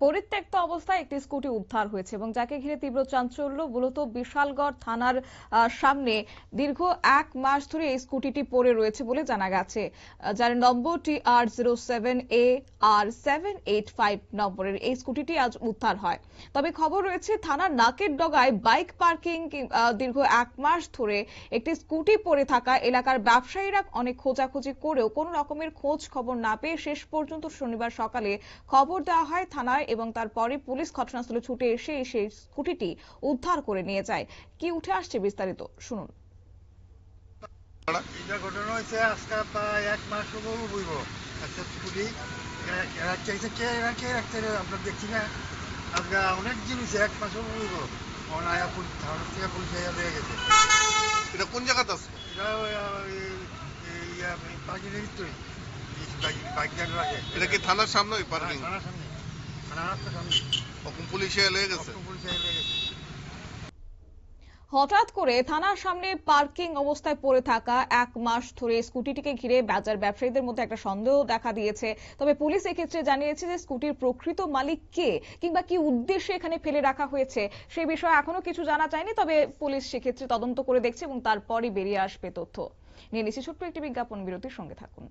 পরিত্যক্ত অবস্থায় একটি স্কুটি উদ্ধার হয়েছে এবং যাকে ঘিরে তীব্র চাঞ্চল্য। মূলত বিশালগড় থানার সামনে দীর্ঘ 1 মাস ধরে এই স্কুটিটি পড়ে রয়েছে বলে জানা গেছে, যার নম্বর TR07AR785 নম্বরের এই স্কুটিটি আজ উদ্ধার হয়। তবে খবর রয়েছে থানার নাকের ডগায় বাইক পার্কিং দীর্ঘ 1 মাস ধরে একটি স্কুটি পড়ে থাকা এলাকার ব্যবসায়ীরা অনেক খোঁজাখুঁজি করেও কোনো রকমের খোঁজ খবর না পেয়ে শেষ পর্যন্ত শনিবার সকালে খবর দেওয়া হয় থানায় এবং তারপরে পুলিশ ঘটনাস্থলে ছুটে এসে সেই স্কুটিটি উদ্ধার করে নিয়ে যায়। কি উঠে আসছে বিস্তারিত শুনুন। এটা ঘটনা হয়েছে আজকে প্রায় 1 মাস হইব। একটা স্কুটি আপনার দেখছি না, আজকে অনেক জিনিস 1 মাস হইব। অনায়া থানা থেকে পুলিশ লেগে গেছে। এটা কোন জায়গাতে আছে? এটা পার্কিংয়ের ভিতরে বাইক লাগে। এটা কি থানার সামনে পার্কিং? থানার সামনে, থানার সামনে। কখন পুলিশে লেগে গেছে? পুলিশ লেগে গেছে। হঠাৎ করে থানার সামনে পার্কিং অবস্থায় পড়ে থাকা 1 মাস ধরে স্কুটিটিকে ঘিরে বাজার ব্যবসায়ীদের মধ্যে একটা সন্দেহ দেখা দিয়েছে। তবে পুলিশ এক্ষেত্রে জানিয়েছে যে স্কুটির প্রকৃত মালিক কে কিংবা কি উদ্দেশ্যে এখানে ফেলে রাখা হয়েছে সেই বিষয়ে এখনো কিছু জানা যায়নি। তবে পুলিশ সেক্ষেত্রে তদন্ত করে দেখছে এবং তারপরই বেরিয়ে আসবে তথ্য। নিয়ে নিচ্ছি ছোট্ট একটি বিজ্ঞাপন বিরতির সঙ্গে থাকুন।